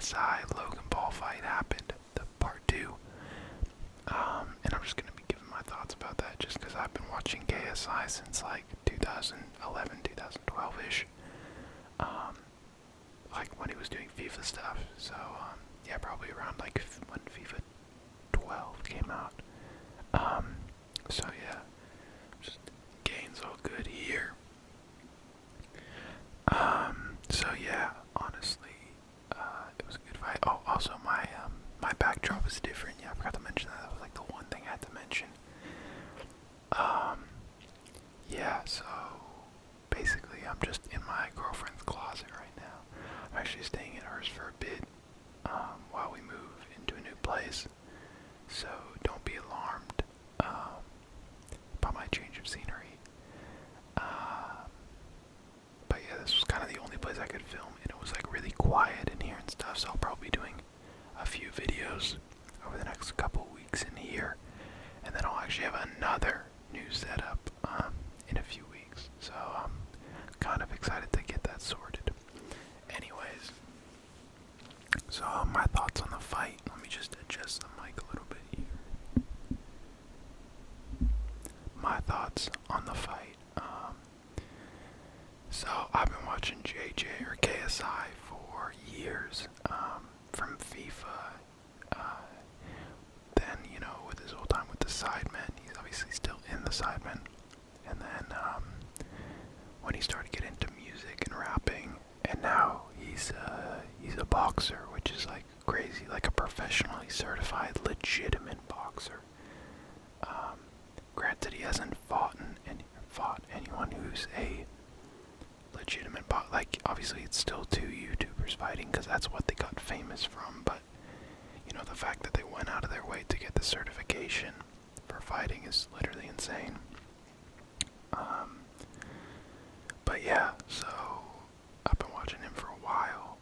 KSI Logan Paul fight happened, the part 2. And I'm just gonna be giving my thoughts about that just because I've been watching KSI since like 2011, 2012-ish. Like when he was doing FIFA stuff. So, yeah, probably around like when FIFA 12 came out. So yeah, just gains all good here. So yeah, honestly, it was a good fight. Oh, also my backdrop is different. Yeah, I forgot to mention that. That was like the one thing I had to mention. Yeah, so basically I'm just in my girlfriend's closet right now. I'm actually staying in hers for a bit, while we move into a new place. So don't be alarmed, by my change of scenery. But yeah, this was kind of the only place I could film, and it was like really quiet in here and stuff, so I'll probably be doing a few videos over the next couple weeks in here, and then I'll actually have another new setup, in a few weeks, so I'm kind of excited to get that sorted. Anyways, so my thoughts on the fight. Let me just adjust the mic a little bit here. My thoughts on the fight. So I've been watching JJ or KSI for years, from FIFA. Then, with his whole time with the Sidemen, he's obviously still in the Sidemen. And then when he started getting into music and rapping, and now he's a boxer, which is like crazy, like a professionally certified, legitimate boxer. Granted, he hasn't fought anyone who's a legitimate like, obviously it's still 2 YouTubers fighting because that's what they got famous from, but the fact that they went out of their way to get the certification for fighting is literally insane. But yeah, so I've been watching him for a while,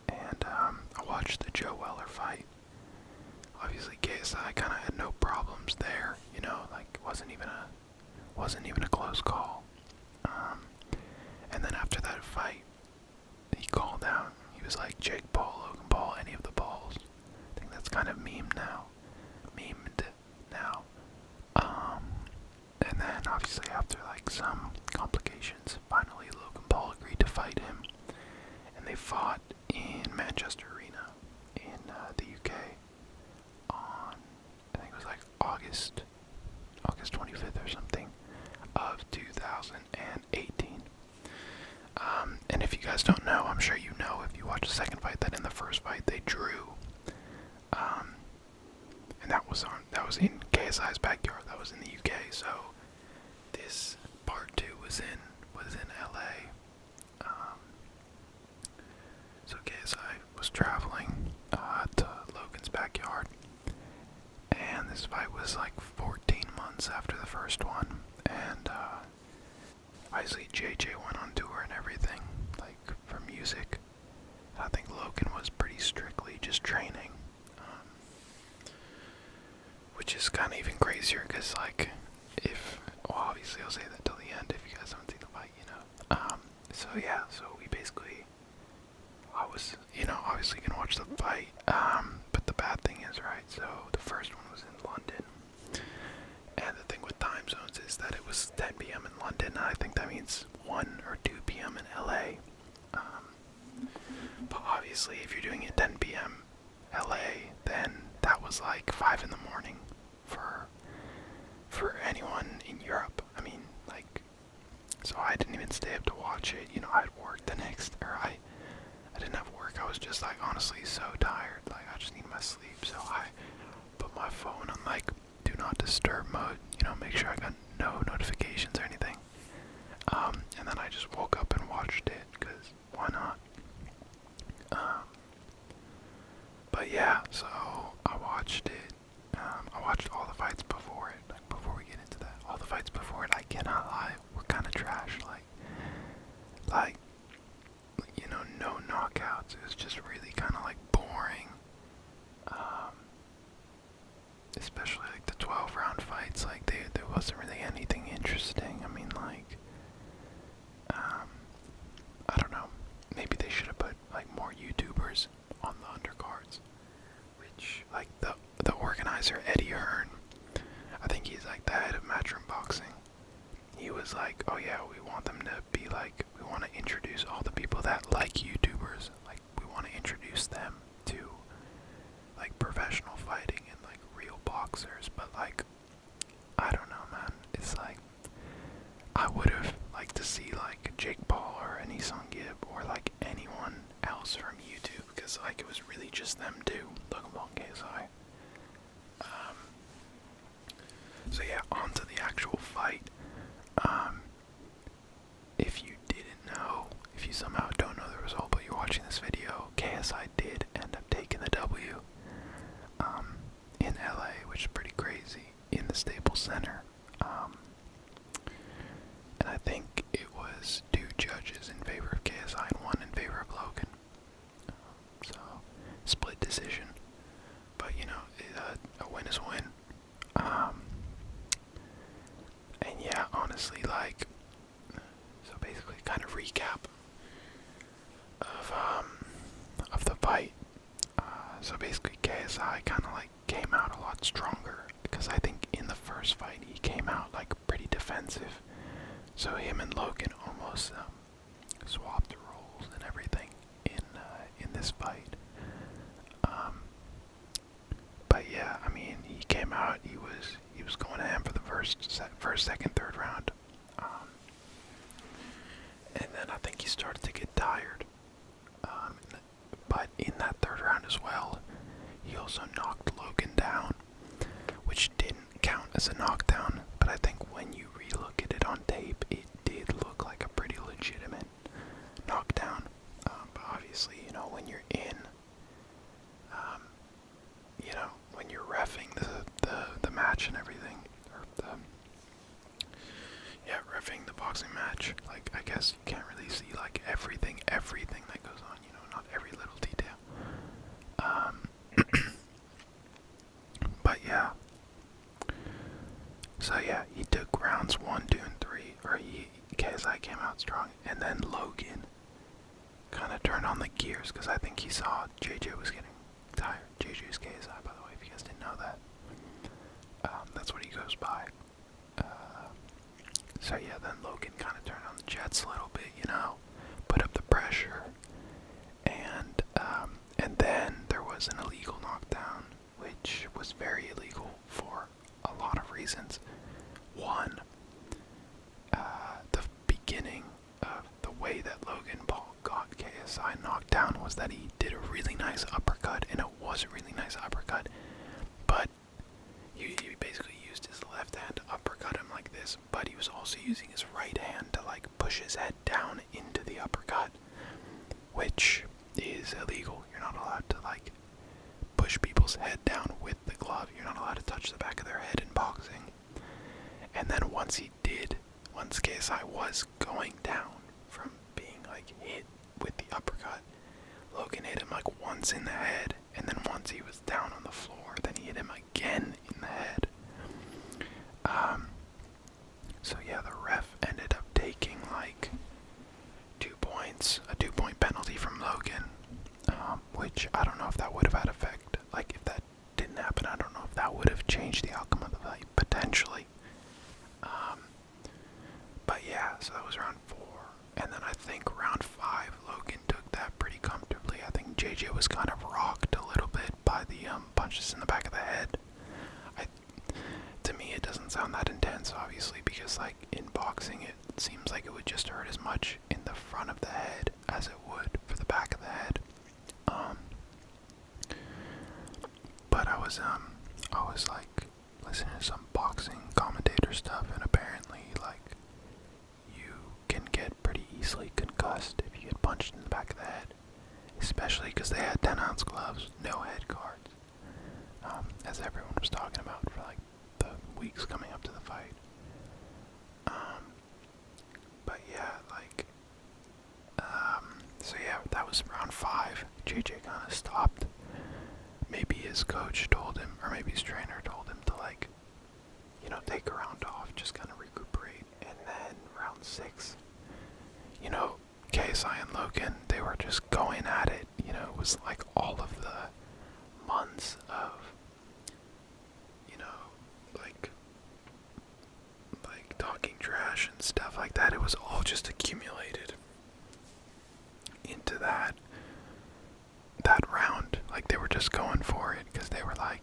and I watched the Joe Weller fight. Obviously KSI kind of had no problems there, like wasn't even a close call. And then after that fight, he called out. He was like, Jake Paul, Logan Paul, any of the balls. I think that's kind of memed now. And then obviously after like some complications, finally Logan Paul agreed to fight him. And they fought in Manchester Arena in the UK on, I think it was like August 25th or something of 2018. And if you guys don't know, I'm sure you know if you watch the second fight, that in the first fight they drew. And that was in KSI's backyard. That was in the UK. So this part 2 was in LA. So KSI was traveling to Logan's backyard, and this fight was like 14 months after the first one. And obviously JJ went on tour and everything, like for music. I think Logan was pretty strictly just training, which is kind of even crazier because, like, obviously I'll say that till the end if you guys haven't seen the fight, So yeah, so I was, obviously gonna watch the fight, but the bad thing is, right, so the first one was in London, and the thing with time zones is that it was 10 p.m. in London, and I think that means 1 or 2 p.m. in LA. But obviously if you're doing it 10 p.m. LA, then that was like 5 in the morning for anyone in Europe. I mean, like, so I didn't even stay up to watch it. I had work the next, or I didn't have work. I was just like honestly so tired. Like I just needed my sleep. So I put my phone on like do not disturb mode. Make sure I got no notifications or anything. And then I just woke up and watched it because why not? But yeah, so I watched it. I watched all the fights before it. Like before we get into that, all the fights before it, I cannot lie, were kind of trash. Like no knockouts. It was just really kind of like boring. Especially like the 12-round fights. Like there wasn't really anything interesting. I mean, like, I don't know. Maybe they should have put like more YouTubers on the undercard. like, oh yeah, we want them to be like, we want to introduce all the people that like YouTubers, like we want to introduce them to like professional fighting and like real boxers. But like, I don't know, man. It's like, I would have liked to see like Jake Paul or any Sung Gib or like anyone else from YouTube, because like it was really just them two, Logan Paul and KSI. So yeah, on to the actual fight. If you didn't know, if you somehow don't know the result but you're watching this video, KSI did end up taking the W in LA, which is pretty crazy, in the Staples Center. And I think it was 2 judges in favor of KSI and 1 in favor of Logan. So, split decision. But, you know, a win is a win. And yeah, honestly, like, so basically kind of recap of the fight. So basically KSI kind of like came out a lot stronger, because I think in the first fight he came out like pretty defensive. So him and Logan almost swapped roles and everything in this fight. But yeah, I mean, he came out. He was going to him for the first, second, third round. And then I think he started to get tired. But in that third round as well, he also knocked Logan down, which didn't count as a knockdown. But I think when you relook at it on tape, it did look like a pretty legitimate knockdown. But obviously, you know, when you're in, you know, when you're reffing the match and everything, or reffing the boxing match, like, I guess you can't really see like everything that goes on, you know, not every little detail. But yeah. So yeah, he took rounds 1, 2, and 3, or KSI came out strong, and then Logan kind of turned on the gears, because I think he saw JJ was getting tired. JJ is KSI, by the way, if you guys didn't know that. That's what he goes by. So yeah, then Logan kind of turned on the jets a little bit, you know, put up the pressure, and then there was an illegal knockdown, which was very illegal for a lot of reasons. One, the beginning of the way that Logan Paul got KSI knocked down was that he did a really nice uppercut, and it was a really nice uppercut, but he basically used his left hand to uppercut him like this, but he was also using his right hand to like push his head down into the uppercut, which is illegal. You're not allowed to like push people's head down with the glove. You're not allowed to touch the back of their head in boxing. And then once KSI was going down from being like hit with the uppercut, Logan hit him like once in the head, and then once he was down on the floor, then he hit him again in the head. So yeah, the ref ended up taking like 2 points, a 2-point penalty from Logan, which I don't know if that would have had effect. Like, if that didn't happen, I don't know if that would have changed the outcome of the fight, potentially. But yeah, so that was round 4. And then I think round 5, Logan took that pretty comfortably. I think JJ was kind of rocked a little bit by the punches in the back of the head. To me, it doesn't sound that intense, obviously, because like in boxing, it seems like it would just hurt as much in the front of the head as it would for the back of the head. But I was like listening to some boxing commentator stuff, and apparently like you can get pretty easily concussed if you get punched in the back of the head, especially because they had 10-ounce gloves, no head guards, as everyone was talking about for like the weeks coming up to the fight. But yeah, like, so yeah, that was round 5. JJ kind of stopped. Maybe his coach told him, or maybe his trainer told him to like, you know, take a round off, just kind of recuperate. And then round 6, you know, KSI and Logan, they were just going at it. You know, it was like all of the months of, you know, like talking trash and stuff like just accumulated into that round. Like, they were just going for it because they were like,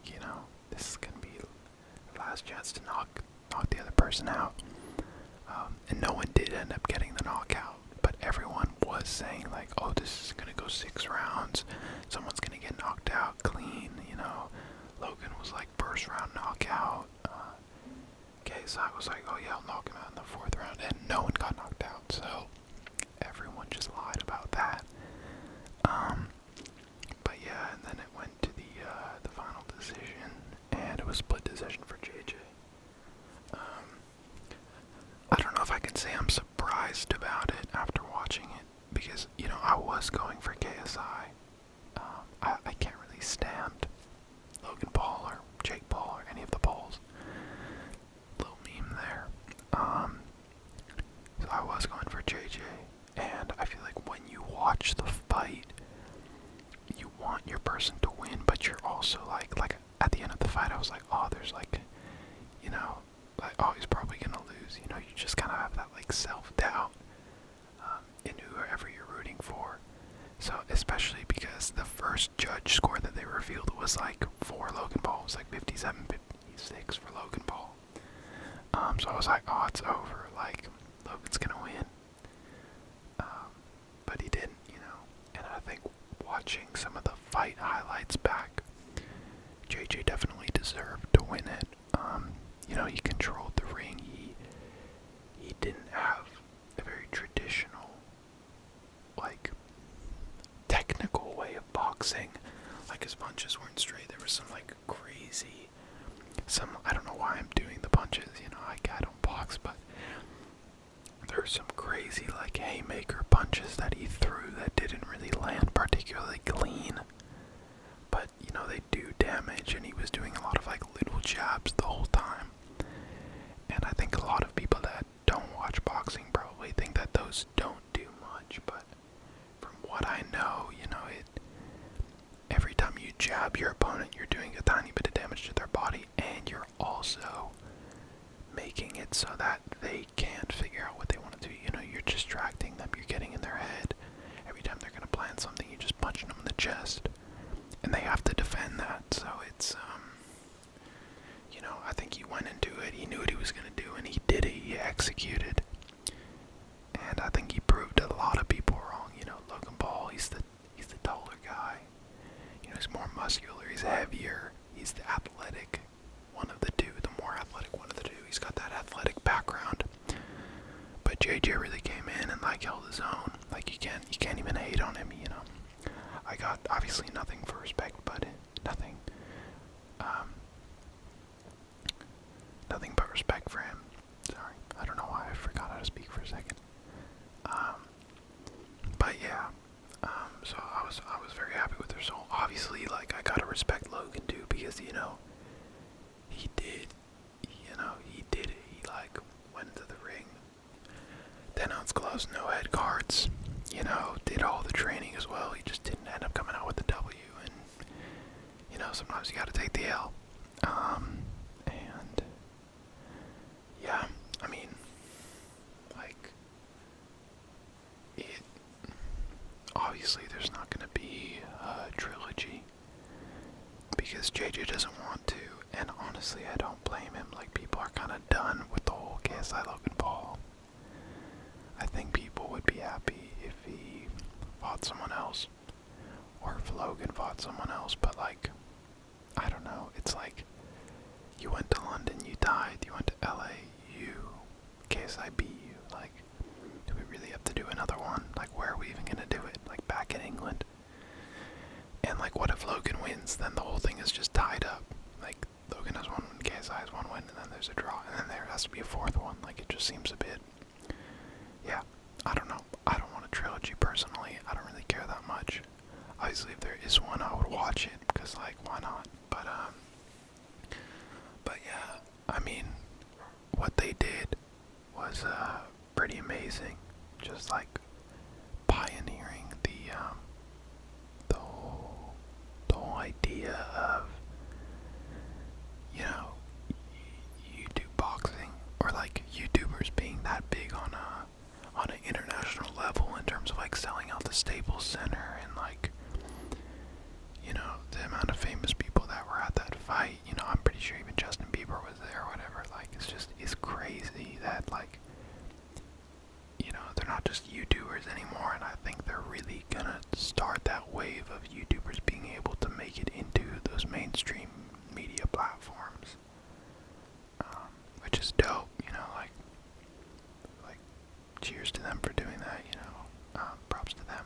this is gonna be the last chance to knock the other person out. And no one did end up getting the knockout, but everyone was saying like, oh, this is gonna go 6 rounds. Someone's gonna get knocked out clean. Logan was like first round knockout. KSI was like, oh yeah, I'll knock him out in the 4th round, and no one got knocked out. So everyone just lied about that. But yeah, and then it went to the final decision, and it was split decision for JJ. I don't know if I can say I'm surprised about it after watching it, because, I was going for KSI. I can't really stand Logan Paul or Jake Paul or any of the Pauls. Little meme there. So I was going for JJ, and I feel like when you watch the fight, you want your person to win, but you're also like at the end of the fight, I was like, oh, there's like, oh, he's probably gonna lose. You just kind of have that like self-doubt in whoever you're rooting for. So especially because the first judge score that they revealed was like for Logan Paul. It was like 57-56 for Logan Paul. So I was like, oh, it's over. Like, Logan's gonna win. But he didn't, And I think watching some of the fight highlights back, JJ definitely deserved to win it. He controlled the ring. He didn't have a very traditional, like, technical way of boxing. Like, his punches weren't straight. There was some like crazy, I don't know why I'm doing the punches. I don't box, but there were some crazy like haymaker punches that he threw that didn't really land particularly clean. But they do damage, and he was doing a lot of like little jabs the whole time. And I think a lot of people that don't watch boxing probably think that those don't do much, but from what I know, every time you jab your opponent, you're doing a tiny bit of damage to their body, and you're also making it so that they can't figure out what they want to do. You're distracting them, you're getting in their head. Every time they're gonna plan something, you just punch them in the chest, and they have to defend that. So it's I think he went into it, he knew what he was gonna do, and he did it, he executed. And I think he proved a lot of people wrong. Logan Paul, he's the taller guy. He's more muscular, he's heavier, he's the athletic one of the two, the more athletic one of the two. He's got that athletic background. But JJ really came in and like held his own. Like, you can't even hate on him, I got obviously nothing for respect, but nothing but respect for him. Sorry, I don't know why I forgot how to speak for a second. But yeah, so I was very happy with the result. Obviously, like, I gotta respect Logan too, because he did it. He like went into the ring, 10 ounce gloves, no head guards. Did all the training as well. He just didn't end up coming out with the W, and sometimes you gotta take the L. And yeah, I mean, like, obviously there's not gonna be a trilogy because JJ doesn't want to, and honestly I don't blame him. Like, people are kind of done with the whole KSI Logan Paul. I think people would be happy if he fought someone else, or if Logan fought someone else, but like, I don't know, it's like, you went to London, you died, you went to LA, KSI beat you. Like, do we really have to do another one? Like, where are we even gonna do it? Like, back in England? And like, what if Logan wins? Then the whole thing is just tied up. Like, Logan has one win, KSI has one win, and then there's a draw, and then there has to be a 4th one. Like, it just seems a bit, yeah, I don't know. I don't want a trilogy personally. I don't really care that much. Obviously, if there is one, I would watch it, because like, why not? But yeah, I mean, what they did was pretty amazing. Just like pioneering the whole idea of YouTube boxing, or like YouTubers being that big on an neighbor was there or whatever. Like, it's crazy that, like, you know, they're not just YouTubers anymore, and I think they're really gonna start that wave of YouTubers being able to make it into those mainstream media platforms, which is dope, you know, like, cheers to them for doing that, you know, props to them.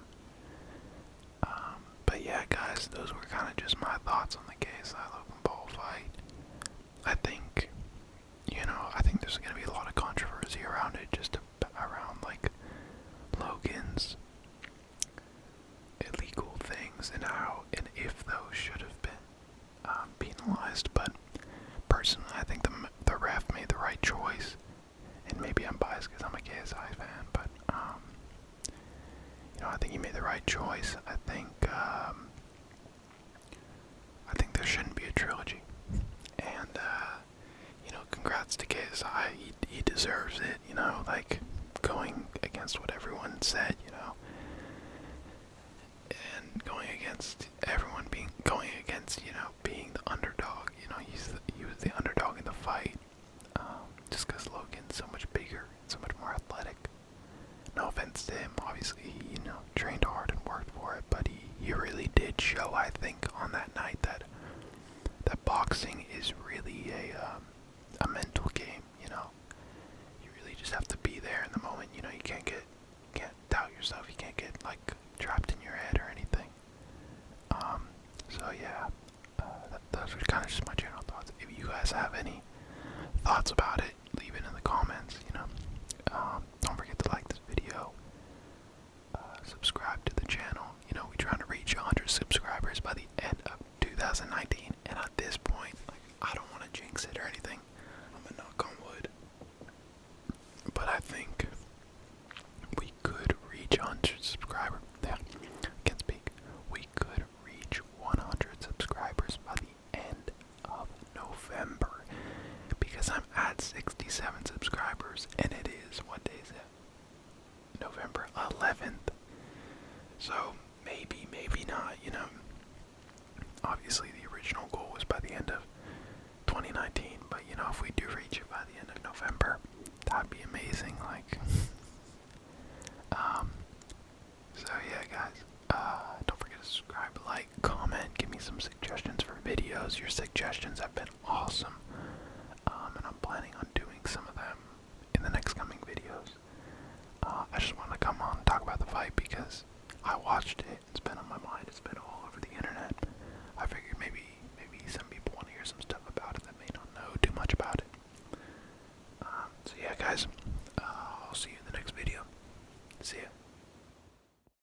But yeah, guys, those were kind of just my thoughts on the KSI Logan Paul fight. I think, you know, I think there's going to be a lot of controversy around it, just around, like, Logan's illegal things and how and if those should have been penalized. But personally, I think the ref made the right choice, and maybe I'm biased because I'm a KSI fan, but you know, I think he made the right choice. I think there shouldn't be a trilogy, and you know, congrats to KSI. He deserves it. You know, like, going against what everyone said. You know, and going against everyone you know, being the underdog. You know, he was the underdog in the fight, just because Logan's so much bigger and so much more athletic. No offense to him, obviously he, you know, trained hard and worked for it, but he really did show, I think, on that night that boxing is really a mental game. You know, you really just have to be there in the moment. You know, you can't doubt yourself. You can't get, like, trapped in your head or anything. So yeah, those were kind of just my general thoughts. If you guys have any thoughts about it, leave it in the comments. You know, don't forget to like this video, subscribe to the channel. You know, we're trying to reach 100 subscribers by the end of 2019, and at this point, like, I don't want to jinx it or anything. I'm gonna knock on wood, but I think we could reach 100 subscribers. Yeah, I can speak. We could reach 100 subscribers by the end of November, because I'm at 67 subscribers, and it is, what day is it? November 11th. So maybe not, you know. Obviously the original goal was by the end of 2019, but you know, if we do reach it by the end of November, that'd be amazing. Like, so yeah, guys, don't forget to subscribe, like, comment, give me some suggestions for videos. Your suggestions have been awesome, and I'm planning on doing some of them in the next coming videos. I just wanted to come on and talk about the fight because I watched it